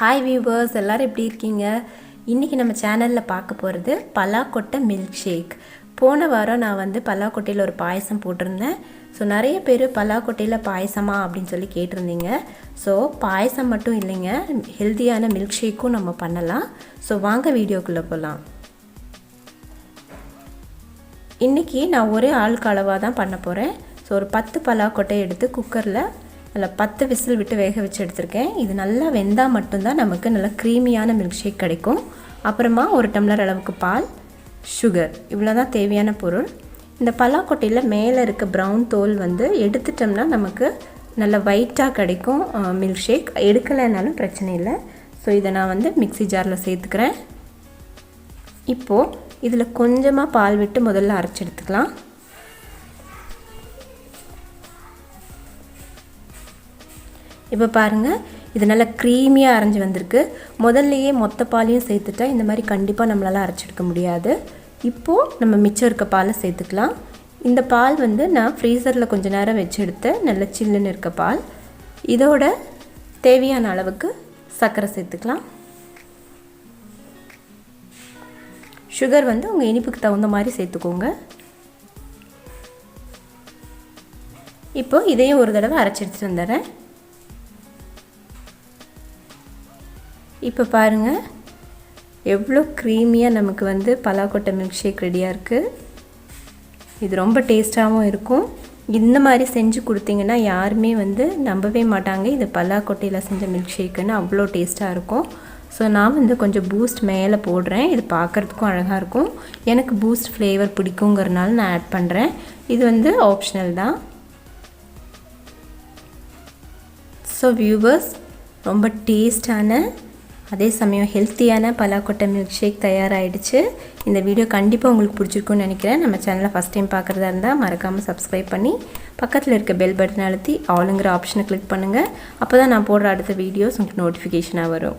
Hi viewers, எல்லோரும் எப்படி இருக்கீங்க? இன்றைக்கி நம்ம சேனலில் பார்க்க போகிறது பலாக்கொட்டை மில்க் ஷேக். போன வாரம் நான் பலாக்கொட்டையில் ஒரு பாயசம் போட்டிருந்தேன். ஸோ நிறைய பேர் பலாக்கொட்டையில் பாயசமா அப்படின்னு சொல்லி கேட்டிருந்தீங்க. ஸோ பாயசம் மட்டும் இல்லைங்க, ஹெல்த்தியான மில்க் ஷேக்கும் நம்ம பண்ணலாம். ஸோ வாங்க வீடியோக்குள்ளே போகலாம். இன்றைக்கி நான் ஒரே ஆளுக்கு அளவாக தான் பண்ண போகிறேன். ஸோ ஒரு 10 பலாக்கொட்டை எடுத்து குக்கரில் நல்லா 10 விசில் விட்டு வேக வச்சு எடுத்திருக்கேன். இது நல்லா வெந்தால் மட்டும்தான் நமக்கு நல்லா க்ரீமியான மில்க் ஷேக் கிடைக்கும். அப்புறமா ஒரு டம்ளர் அளவுக்கு பால், சுகர், இவ்வளோ தான் தேவையான பொருள். இந்த பலாக்கொட்டையில் மேலே இருக்க ப்ரௌன் தோல் எடுத்துட்டோம்னா நமக்கு நல்லா ஒயிட்டாக கிடைக்கும் மில்க் ஷேக். எடுக்கலைனாலும் பிரச்சனை இல்லை. ஸோ இதை நான் மிக்ஸி ஜாரில் சேர்த்துக்கிறேன். இப்போது இதில் கொஞ்சமாக பால் விட்டு முதல்ல அரைச்சி எடுத்துக்கலாம். இப்போ பாருங்கள், இது நல்லா க்ரீமியாக அரைஞ்சி வந்திருக்கு. முதல்லையே மொத்த பாலையும் சேர்த்துட்டா இந்த மாதிரி கண்டிப்பாக நம்மளால் அரைச்செடுக்க முடியாது. இப்போது நம்ம மிச்சம் இருக்க பாலை சேர்த்துக்கலாம். இந்த பால் நான் ஃப்ரீசரில் கொஞ்சம் நேரம் வச்சு எடுத்தேன். நல்ல சில்லுன்னு இருக்க பால். இதோட தேவையான அளவுக்கு சர்க்கரை சேர்த்துக்கலாம். சுகர் உங்கள் இனிப்புக்கு தகுந்த மாதிரி சேர்த்துக்கோங்க. இப்போ இதையும் ஒரு தடவை அரைச்சி எடுத்துகிட்டு வந்துடுறேன். இப்போ பாருங்கள், எவ்வளோ க்ரீமியாக நமக்கு பலாக்கொட்டை மில்க் ஷேக் ரெடியாக இருக்குது. இது ரொம்ப டேஸ்ட்டாகவும் இருக்கும். இந்த மாதிரி செஞ்சு கொடுத்தீங்கன்னா யாருமே நம்பவே மாட்டாங்க இது பலாக்கொட்டையில் செஞ்ச மில்க் ஷேக்குன்னு. அவ்வளோ டேஸ்ட்டாக இருக்கும். ஸோ நான் கொஞ்சம் பூஸ்ட் மேலே போடுறேன். இது பார்க்குறதுக்கும் அழகாக இருக்கும். எனக்கு பூஸ்ட் ஃப்ளேவர் பிடிக்குங்கிறனால நான் ஆட் பண்ணுறேன். இது ஆப்ஷனல் தான். ஸோ வியூவர்ஸ், ரொம்ப டேஸ்டான அதே சமயம் ஹெல்த்தியான பலாக்கொட்டை மில்க் ஷேக் தயாராகிடுச்சு. இந்த வீடியோ கண்டிப்பாக உங்களுக்கு பிடிச்சிருக்குன்னு நினைக்கிறேன். நம்ம சேனலை ஃபஸ்ட் டைம் பார்க்குறதா இருந்தால் மறக்காமல் சப்ஸ்கிரைப் பண்ணி பக்கத்தில் இருக்க பெல் பட்டன் அழுத்தி ஆளுங்கிற ஆப்ஷனை கிளிக் பண்ணுங்கள். அப்போ தான் நான் போடுற அடுத்த வீடியோஸ் உங்களுக்கு நோட்டிஃபிகேஷனாக வரும்.